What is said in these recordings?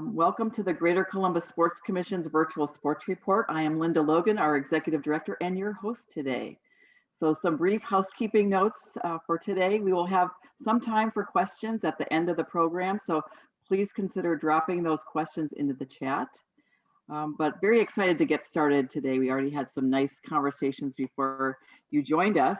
Welcome to the Greater Columbus Sports Commission's virtual sports report. I am Linda Logan, our executive director and your host today. So some brief housekeeping notes for today. We will have some time for questions at the end of the program, so please consider dropping those questions into the chat. But very excited to get started today. We already had some nice conversations before you joined us.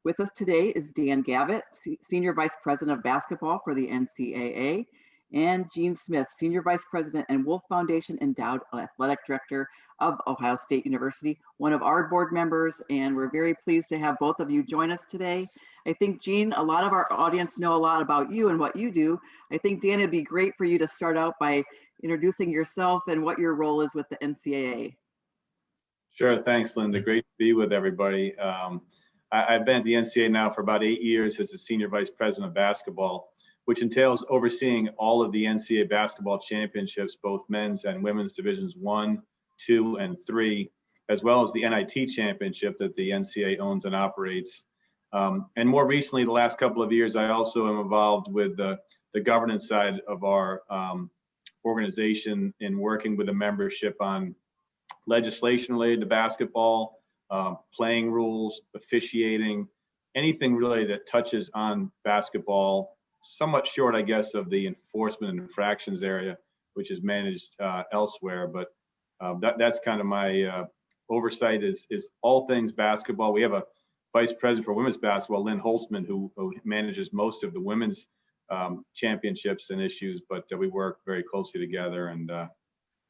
With us today is Dan Gavitt, Senior Vice President of Basketball for the NCAA, and Gene Smith, Senior Vice President and Wolf Foundation Endowed Athletic Director of Ohio State University, one of our board members, and we're very pleased to have both of you join us today. I think, Gene, a lot of our audience know a lot about you and what you do. I think, Dan, it'd be great for you to start out by introducing yourself and what your role is with the NCAA. Sure, thanks, Linda. Great to be with everybody. I've been at the NCAA now for about 8 years as the Senior Vice President of Basketball, which entails overseeing all of the NCAA basketball championships, both men's and women's divisions 1, 2, and 3, as well as the NIT championship that the NCAA owns and operates. And more recently, the last couple of years, I also am involved with the governance side of our organization in working with the membership on legislation related to basketball, playing rules, officiating, anything really that touches on basketball, somewhat short, I guess, of the enforcement and infractions area, which is managed elsewhere. But that's kind of my oversight is all things basketball. We have a vice president for women's basketball, Lynn Holtzman, who manages most of the women's championships and issues, but we work very closely together, and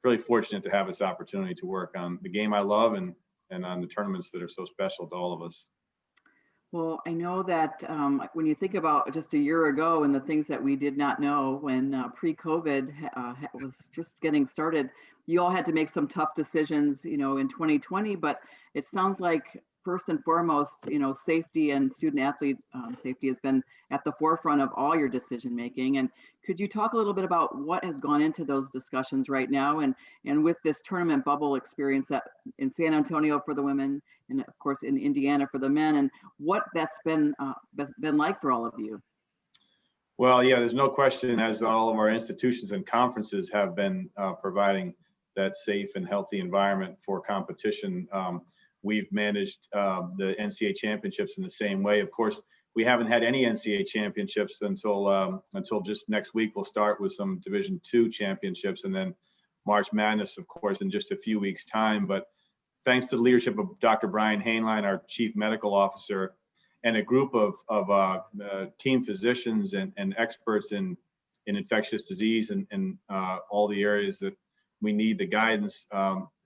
really fortunate to have this opportunity to work on the game I love and on the tournaments that are so special to all of us. Well, I know that when you think about just a year ago and the things that we did not know when pre-COVID was just getting started, you all had to make some tough decisions, in 2020, but it sounds like first and foremost, safety and student athlete safety has been at the forefront of all your decision making. And could you talk a little bit about what has gone into those discussions right now, and with this tournament bubble experience that in San Antonio for the women, and of course in Indiana for the men, and what that's been like for all of you? Well, yeah, there's no question, as all of our institutions and conferences have been providing that safe and healthy environment for competition. We've managed the NCAA championships in the same way. Of course, we haven't had any NCAA championships until just next week. We'll start with some Division II championships, and then March Madness, of course, in just a few weeks' time. But thanks to the leadership of Dr. Brian Hainline, our Chief Medical Officer, and a group of team physicians and experts in infectious disease and all the areas that we need the guidance,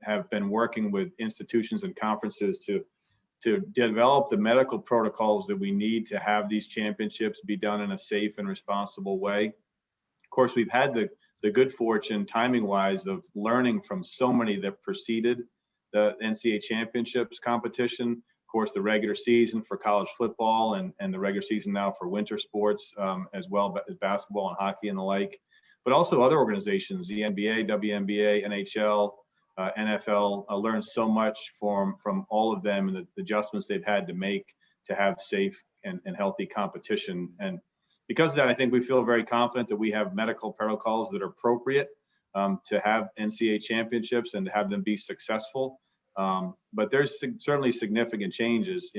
have been working with institutions and conferences to develop the medical protocols that we need to have these championships be done in a safe and responsible way. Of course, we've had the good fortune, timing wise, of learning from so many that preceded the NCAA championships competition. Of course, the regular season for college football and the regular season now for winter sports, as well as basketball and hockey and the like. But also other organizations, the NBA, WNBA, NHL, NFL, learned so much from all of them and the adjustments they've had to make to have safe and healthy competition. And because of that, I think we feel very confident that we have medical protocols that are appropriate to have NCAA championships and to have them be successful. But there's certainly significant changes.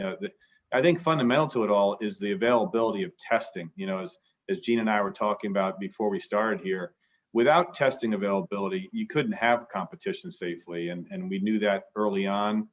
I think fundamental to it all is the availability of testing. As Gene and I were talking about before we started here, without testing availability, you couldn't have competition safely. And we knew that early on.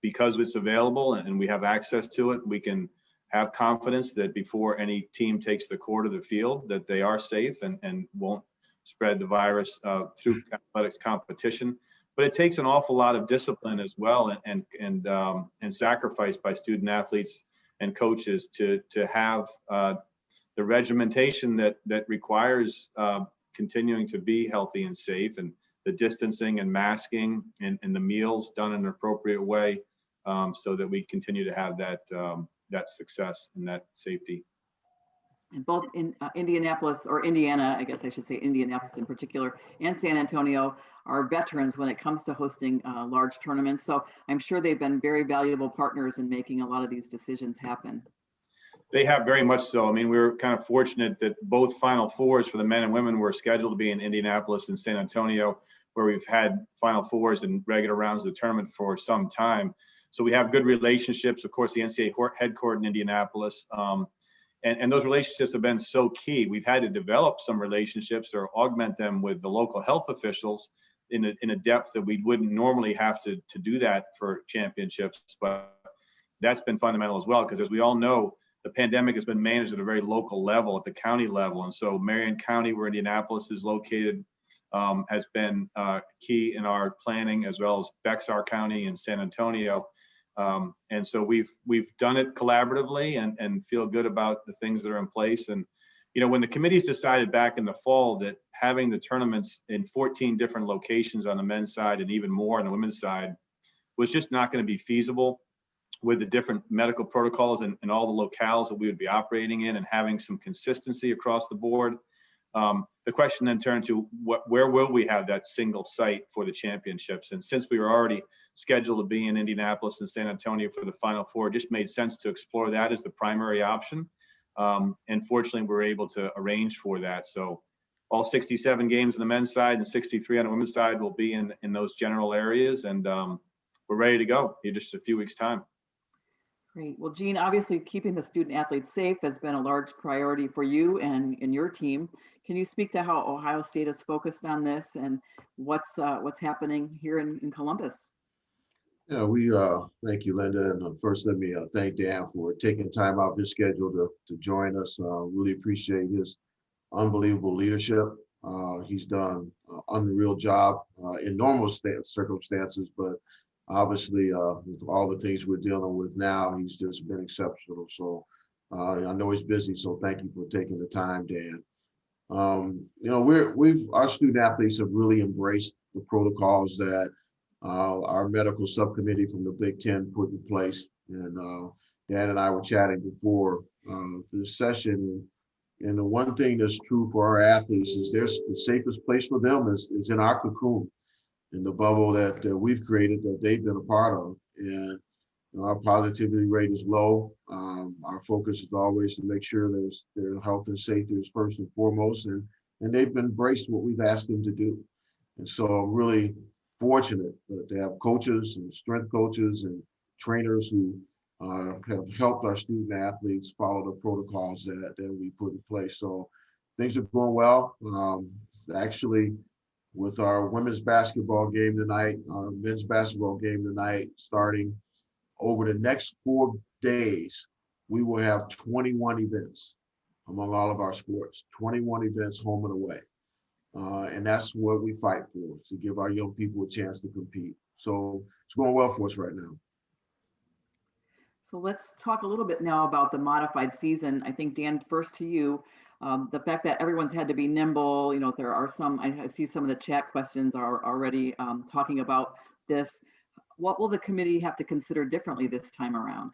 Because it's available and we have access to it, we can have confidence that before any team takes the court or the field, that they are safe and won't spread the virus through athletics competition. But it takes an awful lot of discipline as well and sacrifice by student athletes and coaches to have the regimentation that requires continuing to be healthy and safe, and the distancing and masking and the meals done in an appropriate way, so that we continue to have that success and that safety. And both in Indianapolis, or Indiana, I guess I should say Indianapolis in particular, and San Antonio are veterans when it comes to hosting large tournaments. So I'm sure they've been very valuable partners in making a lot of these decisions happen. They have very much so. I mean, we were kind of fortunate that both Final Fours for the men and women were scheduled to be in Indianapolis and San Antonio, where we've had Final Fours and regular rounds of the tournament for some time. So we have good relationships. Of course, the NCAA headquartered in Indianapolis. And those relationships have been so key. We've had to develop some relationships or augment them with the local health officials in a depth that we wouldn't normally have to do that for championships. But that's been fundamental as well, because as we all know, the pandemic has been managed at a very local level, at the county level. And so Marion County, where Indianapolis is located, has been key in our planning, as well as Bexar County and San Antonio. And so we've done it collaboratively and feel good about the things that are in place. And, you know, when the committees decided back in the fall that having the tournaments in 14 different locations on the men's side and even more on the women's side was just not going to be feasible with the different medical protocols and all the locales that we would be operating in, and having some consistency across the board. The question then turned to where will we have that single site for the championships? And since we were already scheduled to be in Indianapolis and San Antonio for the Final Four, it just made sense to explore that as the primary option. And fortunately, we were able to arrange for that. So all 67 games on the men's side and 63 on the women's side will be in those general areas. And we're ready to go in just a few weeks' time. Great. Well, Jean, obviously keeping the student athletes safe has been a large priority for you and your team. Can you speak to how Ohio State is focused on this and what's happening here in Columbus? Yeah, we thank you, Linda. And first, let me thank Dan for taking time out of his schedule to join us. Really appreciate his unbelievable leadership. He's done an unreal job in normal circumstances, but obviously with all the things we're dealing with now, he's just been exceptional. So I know he's busy, so thank you for taking the time, Dan. You know, our student athletes have really embraced the protocols that our medical subcommittee from the Big Ten put in place. And Dan and I were chatting before this session. And the one thing that's true for our athletes is the safest place for them is in our cocoon, in the bubble that we've created, that they've been a part of. And our positivity rate is low. Our focus is always to make sure that their health and safety is first and foremost. And they've embraced what we've asked them to do. And so I'm really fortunate to have coaches and strength coaches and trainers who have helped our student athletes follow the protocols that we put in place. So things are going well. Actually, with our women's basketball game tonight, our men's basketball game tonight, starting over the next 4 days, we will have 21 events among all of our sports, 21 events home and away. And that's what we fight for, to give our young people a chance to compete. So it's going well for us right now. So let's talk a little bit now about the modified season. I think, Dan, first to you, the fact that everyone's had to be nimble, you know, there are some, I see some of the chat questions are already talking about this. What will the committee have to consider differently this time around?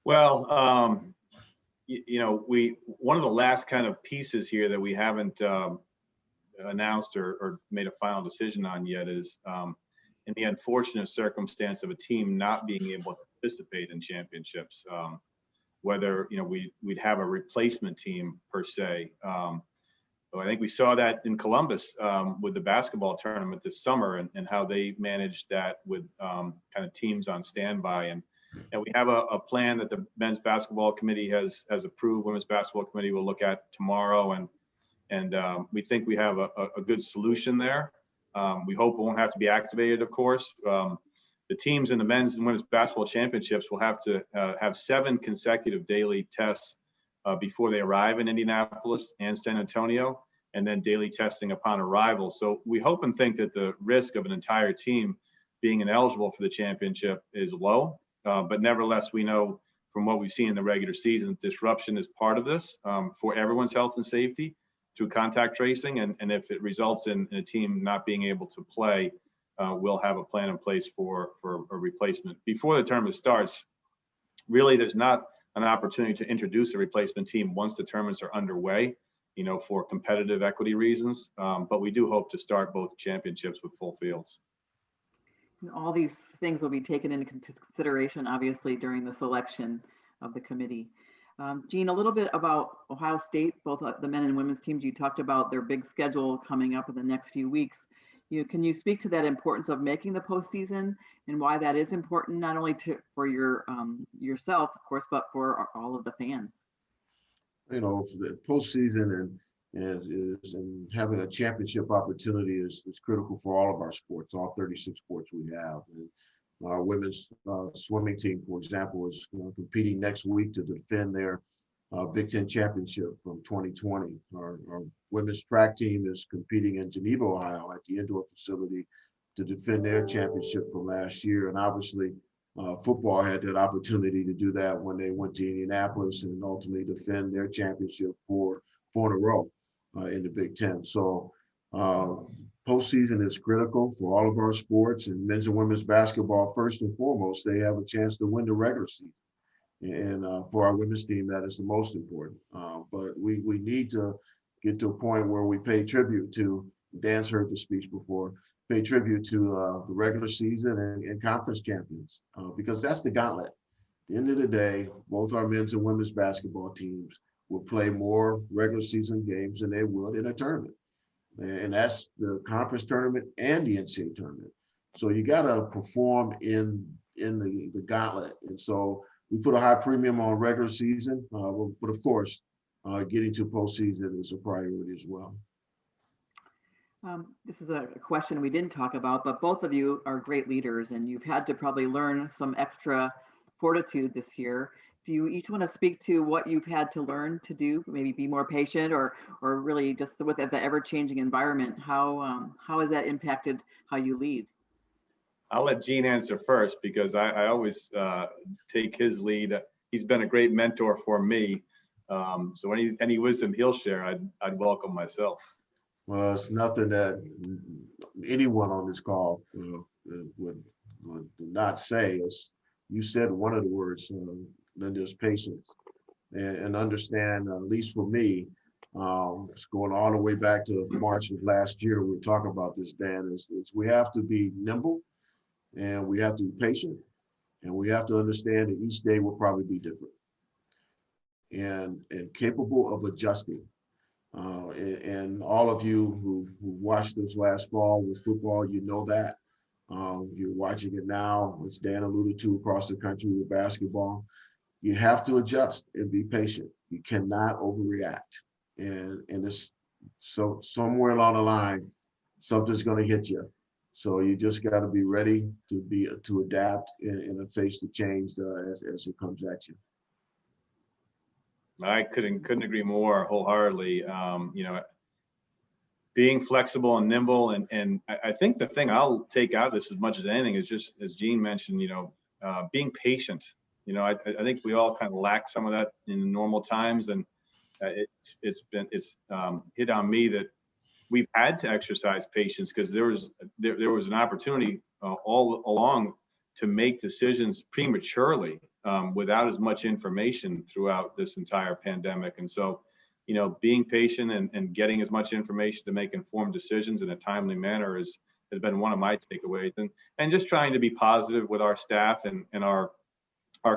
Well, you know, one of the last kind of pieces here that we haven't announced or made a final decision on yet is in the unfortunate circumstance of a team not being able to participate in championships, whether, you know, we'd have a replacement team per se. I think we saw that in Columbus with the basketball tournament this summer and how they managed that with kind of teams on standby. And we have a plan that the men's basketball committee has approved. Women's basketball committee will look at tomorrow, and we think we have a good solution there. We hope it won't have to be activated, of course. The teams in the men's and women's basketball championships will have to have 7 consecutive daily tests before they arrive in Indianapolis and San Antonio, and then daily testing upon arrival. So we hope and think that the risk of an entire team being ineligible for the championship is low. But nevertheless, we know from what we've seen in the regular season, disruption is part of this for everyone's health and safety through contact tracing. And if it results in a team not being able to play, we'll have a plan in place for a replacement. Before the tournament starts, really, there's not an opportunity to introduce a replacement team once the tournaments are underway, you know, for competitive equity reasons. But we do hope to start both championships with full fields. And all these things will be taken into consideration, obviously, during the selection of the committee. Jean, a little bit about Ohio State, both the men and women's teams. You talked about their big schedule coming up in the next few weeks. Can you speak to that importance of making the postseason and why that is important, not only for yourself, of course, but for all of the fans? For the postseason and having a championship opportunity is critical for all of our sports, all 36 sports we have. And our women's swimming team, for example, is competing next week to defend their Big Ten championship from 2020. Our women's track team is competing in Geneva, Ohio, at the indoor facility to defend their championship from last year. And obviously, football had that opportunity to do that when they went to Indianapolis and ultimately defend their championship four in a row in the Big Ten. So postseason is critical for all of our sports, and men's and women's basketball, first and foremost, they have a chance to win the regular season. And for our women's team, that is the most important. But we need to get to a point where we pay tribute to, Dan's heard the speech before, pay tribute to the regular season and conference champions, because that's the gauntlet. At the end of the day, both our men's and women's basketball teams will play more regular season games than they would in a tournament. And that's the conference tournament and the NCAA tournament. So you got to perform in the gauntlet. And so we put a high premium on regular season, but of course, getting to postseason is a priority as well. This is a question we didn't talk about, but both of you are great leaders and you've had to probably learn some extra fortitude this year. Do you each want to speak to what you've had to learn to do, maybe be more patient or really just with the ever-changing environment? How has that impacted how you lead? I'll let Gene answer first because I always take his lead. He's been a great mentor for me. So any wisdom he'll share, I'd welcome myself. Well, it's nothing that anyone on this call would not say. You said one of the words, Linda, is patience, and understand, at least for me, it's going all the way back to March of last year. We were talking about this, Dan, is we have to be nimble and we have to be patient and we have to understand that each day will probably be different and capable of adjusting. And all of you who watched this last fall with football, you know that. You're watching it now, as Dan alluded to, across the country with basketball. You have to adjust and be patient. You cannot overreact. And it's so somewhere along the line, something's going to hit you. So you just got to be ready to adapt and face the change as it comes at you. I couldn't agree more wholeheartedly. Being flexible and nimble, and I think the thing I'll take out of this as much as anything is just, as Gene mentioned, being patient. I think we all kind of lack some of that in normal times, and it's hit on me that we've had to exercise patience because there was an opportunity all along to make decisions prematurely without as much information throughout this entire pandemic. And so, being patient and getting as much information to make informed decisions in a timely manner has been one of my takeaways. And just trying to be positive with our staff and our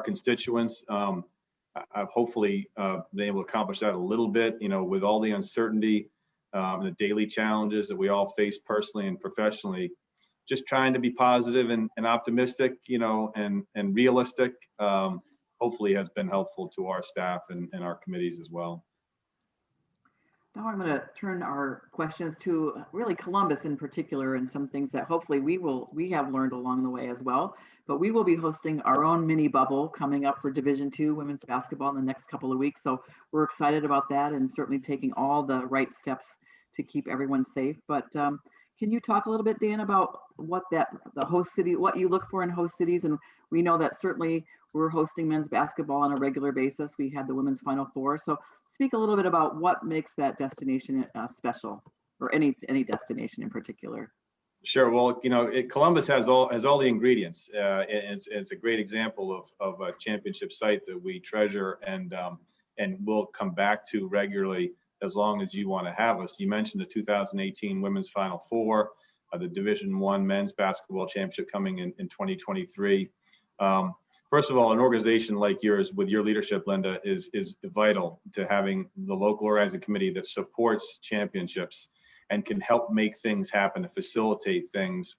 constituents. I've hopefully been able to accomplish that a little bit, with all the uncertainty and the daily challenges that we all face personally and professionally. Just trying to be positive and optimistic, and realistic, hopefully has been helpful to our staff and our committees as well. Now I'm going to turn our questions to really Columbus in particular, and some things that hopefully we have learned along the way as well. But we will be hosting our own mini bubble coming up for Division II women's basketball in the next couple of weeks. So we're excited about that and certainly taking all the right steps to keep everyone safe. But can you talk a little bit, Dan, about what you look for in host cities? And we know that certainly we're hosting men's basketball on a regular basis. We had the women's Final Four. So speak a little bit about what makes that destination special, or any destination in particular. Sure. Well, Columbus has all the ingredients. It's a great example of a championship site that we treasure and will come back to regularly as long as you want to have us. You mentioned the 2018 Women's Final Four, the Division I Men's Basketball Championship coming in 2023. First of all, an organization like yours with your leadership, Linda, is vital to having the local organizing committee that supports championships and can help make things happen and facilitate things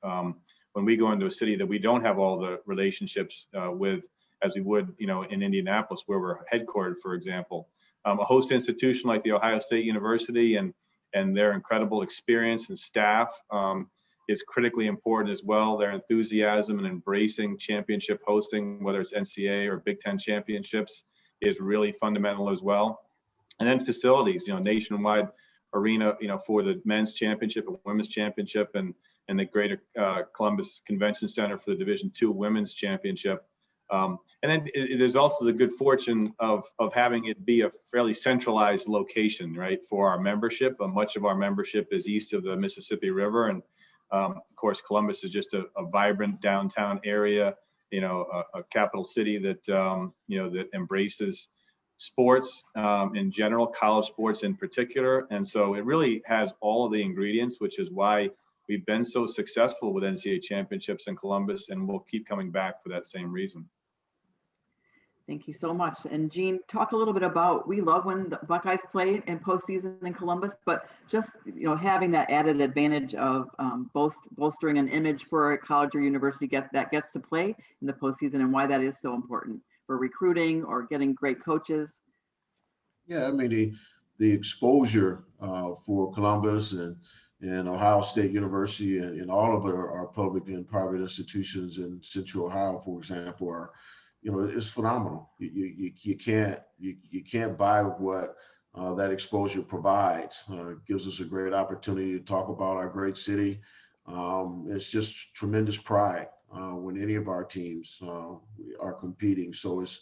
when we go into a city that we don't have all the relationships with, as we would, in Indianapolis, where we're headquartered, for example. A host institution like the Ohio State University and their incredible experience and staff is critically important as well. Their enthusiasm and embracing championship hosting, whether it's NCAA or Big Ten championships, is really fundamental as well. And then facilities, nationwide arena, for the men's championship and women's championship, and the Greater Columbus Convention Center for the Division II Women's Championship. And then there's also the good fortune of having it be a fairly centralized location, right, for our membership. Much of our membership is east of the Mississippi River, and of course, Columbus is just a vibrant downtown area, a capital city that that embraces sports in general, college sports in particular, and so it really has all of the ingredients, which is why we've been so successful with NCAA championships in Columbus, and we'll keep coming back for that same reason. Thank you so much. And Jean, talk a little bit about, we love when the Buckeyes play in postseason in Columbus, but just, having that added advantage of bolstering an image for a college or university that gets to play in the postseason, and why that is so important for recruiting or getting great coaches. Yeah, I mean, the exposure for Columbus and Ohio State University and all of our public and private institutions in Central Ohio, for example, are, it's phenomenal. You can't buy what that exposure provides. It gives us a great opportunity to talk about our great city. It's just tremendous pride when any of our teams are competing. So it's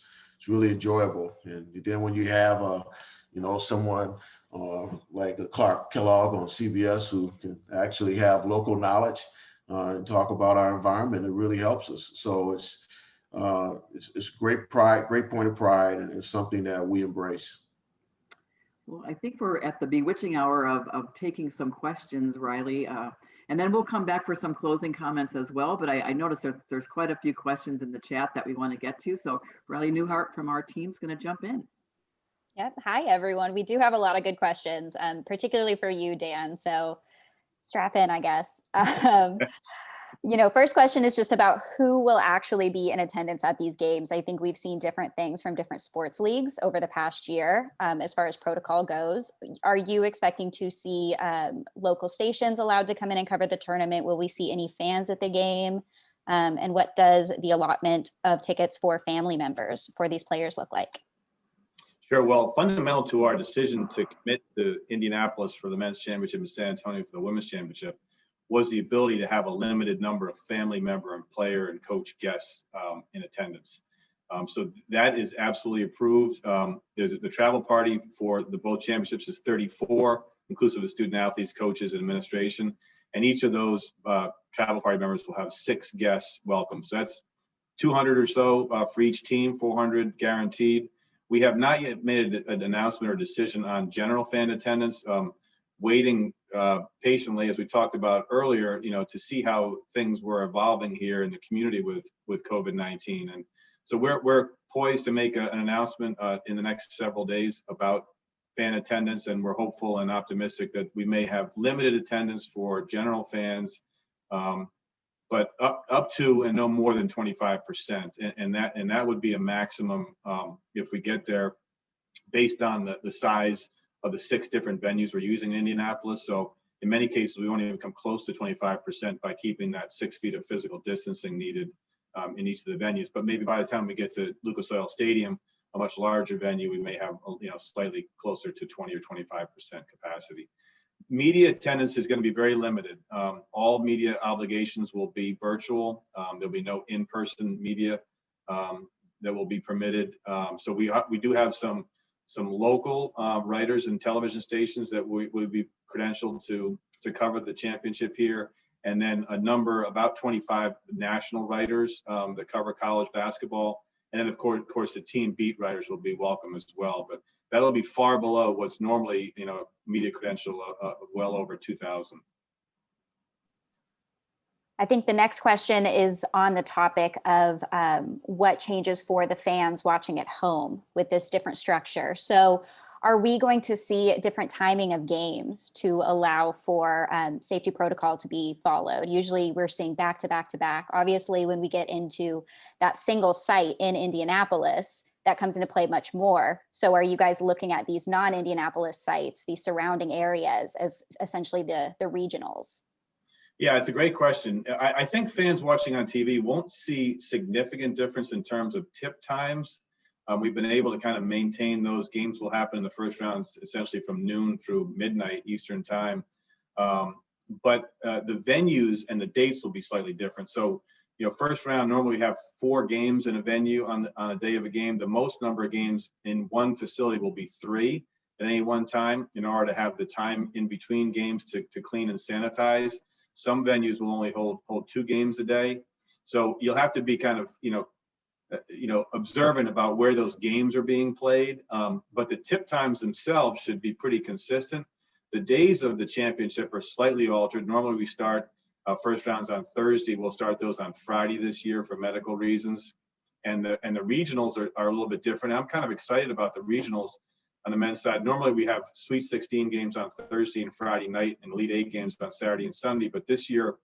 really enjoyable. And then when you have someone like a Clark Kellogg on CBS who can actually have local knowledge and talk about our environment, it really helps us. So it's great pride, great point of pride, and it's something that we embrace. Well, I think we're at the bewitching hour of taking some questions, Riley, and then we'll come back for some closing comments as well. But I noticed that there's quite a few questions in the chat that we want to get to. So Riley Newhart from our team is going to jump in. Yep. Hi, everyone. We do have a lot of good questions, particularly for you, Dan. So strap in, I guess. First question is just about who will actually be in attendance at these games. I think we've seen different things from different sports leagues over the past year as far as protocol goes. Are you expecting to see local stations allowed to come in and cover the tournament? Will we see any fans at the game? And what does the allotment of tickets for family members for these players look like? Sure. Well, fundamental to our decision to commit to Indianapolis for the men's championship and San Antonio for the women's championship was the ability to have a limited number of family member and player and coach guests in attendance. So that is absolutely approved. There's the travel party for the both championships is 34, inclusive of student athletes, coaches, and administration. And each of those travel party members will have 6 guests welcome. So that's 200 or so for each team, 400 guaranteed. We have not yet made an announcement or decision on general fan attendance. Waiting patiently, as we talked about earlier, to see how things were evolving here in the community with COVID-19. And so we're poised to make an announcement in the next several days about fan attendance, and we're hopeful and optimistic that we may have limited attendance for general fans, but up to and no more than 25%, and that would be a maximum if we get there, based on the size of the 6 different venues we're using in Indianapolis. So in many cases, we won't even come close to 25% by keeping that 6 feet of physical distancing needed in each of the venues. But maybe by the time we get to Lucas Oil Stadium, a much larger venue, we may have slightly closer to 20 or 25% capacity. Media attendance is going to be very limited. All media obligations will be virtual. There'll be no in-person media that will be permitted. So we do have some local writers and television stations that would be credentialed to cover the championship here, and then a number, about 25 national writers that cover college basketball, and then of course the team beat writers will be welcome as well. But that'll be far below what's normally media credential of well over 2,000. I think the next question is on the topic of what changes for the fans watching at home with this different structure. So are we going to see different timing of games to allow for safety protocol to be followed? Usually we're seeing back to back to back. Obviously, when we get into that single site in Indianapolis, that comes into play much more. So are you guys looking at these non-Indianapolis sites, these surrounding areas, as essentially the regionals? Yeah, it's a great question. I think fans watching on TV won't see significant difference in terms of tip times. We've been able to kind of maintain those. Games will happen in the first rounds essentially from noon through midnight Eastern time. But the venues and the dates will be slightly different. So, first round, normally we have 4 games in a venue on a day of a game. The most number of games in one facility will be 3 at any one time in order to have the time in between games to clean and sanitize. Some venues will only hold 2 games a day. So you'll have to be kind of, observant about where those games are being played. But the tip times themselves should be pretty consistent. The days of the championship are slightly altered. Normally we start first rounds on Thursday. We'll start those on Friday this year for medical reasons. And the regionals are a little bit different. I'm kind of excited about the regionals on the men's side. Normally we have Sweet 16 games on Thursday and Friday night and Elite 8 games on Saturday and Sunday. But this year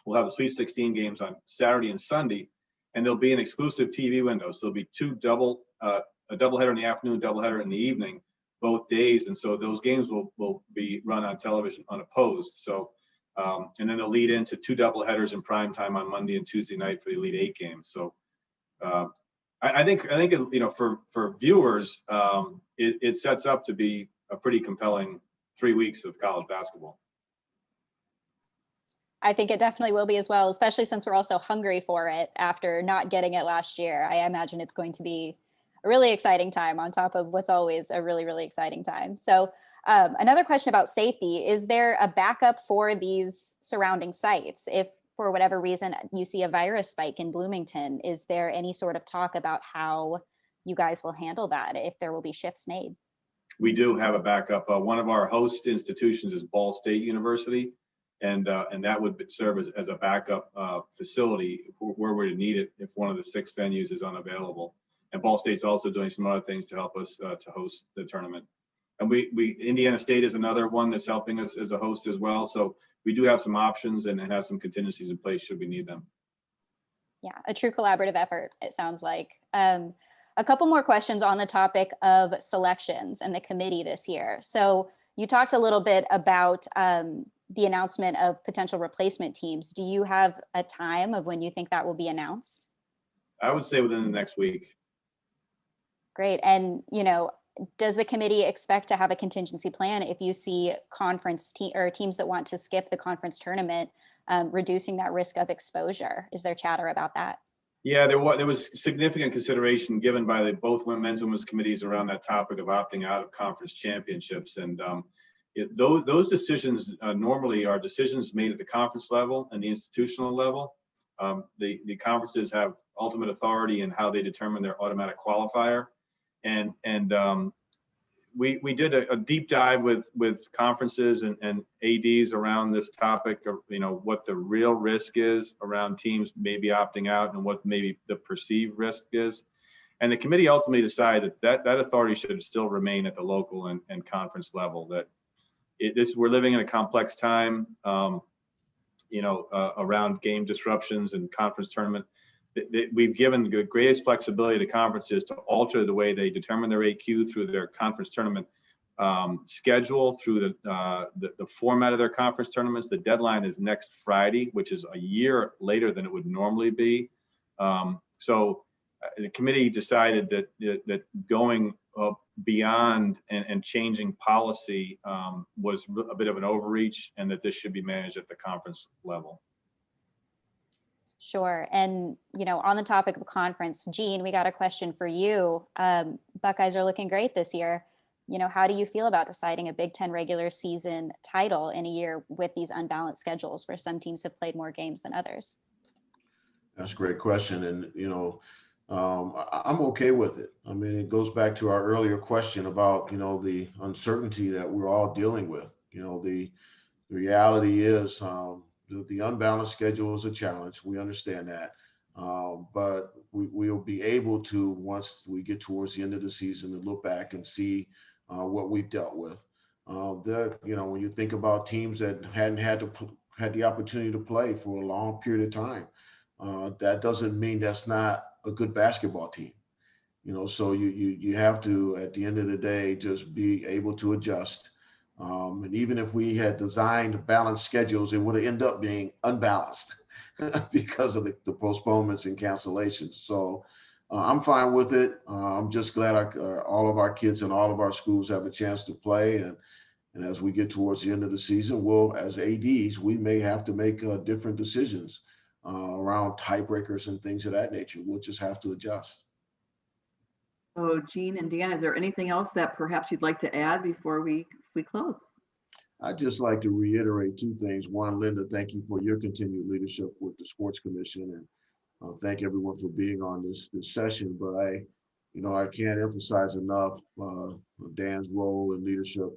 we'll have the Sweet 16 games on Saturday and Sunday, and there'll be an exclusive TV window. So there'll be a doubleheader in the afternoon, doubleheader in the evening, both days. And so those games will be run on television unopposed. So, and then they'll lead into 2 doubleheaders in prime time on Monday and Tuesday night for the Elite 8 games. So I think for viewers, it sets up to be a pretty compelling 3 weeks of college basketball. I think it definitely will be as well, especially since we're also hungry for it after not getting it last year. I imagine it's going to be a really exciting time on top of what's always a really, really exciting time. So another question about safety, is there a backup for these surrounding sites? If for whatever reason you see a virus spike in Bloomington, is there any sort of talk about how you guys will handle that, if there will be shifts made? We do have a backup. One of our host institutions is Ball State University. And that would serve as a backup facility where we're to need it if one of the 6 venues is unavailable. And Ball State's also doing some other things to help us to host the tournament. And Indiana State is another one that's helping us as a host as well. So we do have some options and have some contingencies in place should we need them. Yeah, a true collaborative effort, it sounds like. A couple more questions on the topic of selections and the committee this year. So you talked a little bit about the announcement of potential replacement teams. Do you have a time of when you think that will be announced? I would say within the next week. Great. And, does the committee expect to have a contingency plan if you see conference or teams that want to skip the conference tournament, reducing that risk of exposure? Is there chatter about that? Yeah, there was significant consideration given by both men's and women's committees around that topic of opting out of conference championships. And those decisions normally are decisions made at the conference level and the institutional level. The conferences have ultimate authority in how they determine their automatic qualifier. And we did a deep dive with conferences and ADs around this topic of, what the real risk is around teams maybe opting out and what maybe the perceived risk is. And the committee ultimately decided that authority should still remain at the local and conference level. That we're living in a complex time, around game disruptions and conference tournament. We've given the greatest flexibility to conferences to alter the way they determine their AQ through their conference tournament schedule, through the format of their conference tournaments. The deadline is next Friday, which is a year later than it would normally be. So the committee decided that going beyond and changing policy was a bit of an overreach, and that this should be managed at the conference level. Sure. And, on the topic of conference, Jean, we got a question for you. Buckeyes are looking great this year. How do you feel about deciding a Big Ten regular season title in a year with these unbalanced schedules where some teams have played more games than others? That's a great question. And, I'm okay with it. I mean, it goes back to our earlier question about, the uncertainty that we're all dealing with. The reality is, the unbalanced schedule is a challenge. We understand that. But we'll be able to, once we get towards the end of the season, to look back and see what we've dealt with. When you think about teams that hadn't had the opportunity to play for a long period of time, that doesn't mean that's not a good basketball team. So you have to, at the end of the day, just be able to adjust. And even if we had designed balanced schedules, it would have ended up being unbalanced because of the postponements and cancellations. So I'm fine with it. I'm just glad all of our kids and all of our schools have a chance to play. And as we get towards the end of the season, we'll, as ADs, we may have to make different decisions around tiebreakers and things of that nature. We'll just have to adjust. So Jean and Dan, is there anything else that perhaps you'd like to add before we close? I'd just like to reiterate two things. One, Linda, thank you for your continued leadership with the Sports Commission, and thank everyone for being on this session. But I can't emphasize enough Dan's role and leadership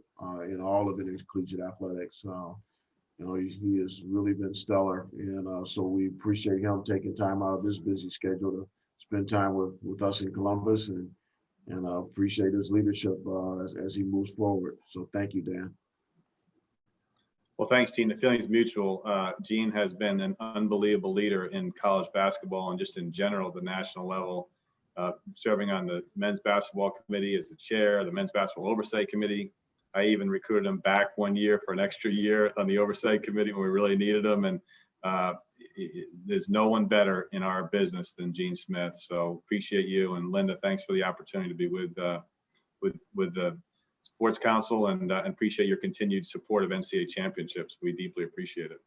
in all of intercollegiate athletics. He has really been stellar, and so we appreciate him taking time out of his busy schedule to spend time with us in Columbus, and appreciate his leadership as he moves forward. So thank you, Dan. Well, thanks, Gene. The feeling's mutual. Gene has been an unbelievable leader in college basketball and just in general at the national level, serving on the men's basketball committee as the chair of the men's basketball oversight committee. I even recruited him back one year for an extra year on the oversight committee when we really needed him. And there's no one better in our business than Gene Smith. So appreciate you. And Linda, thanks for the opportunity to be with the Sports Council, and appreciate your continued support of NCAA championships. We deeply appreciate it.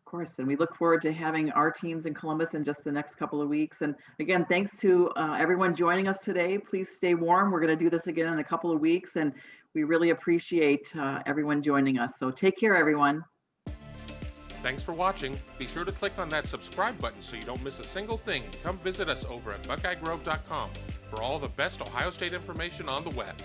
Of course, and we look forward to having our teams in Columbus in just the next couple of weeks. And again, thanks to everyone joining us today. Please stay warm. We're going to do this again in a couple of weeks, and we really appreciate everyone joining us. So take care, everyone. Thanks for watching. Be sure to click on that subscribe button so you don't miss a single thing, and come visit us over at BuckeyeGrove.com for all the best Ohio State information on the web.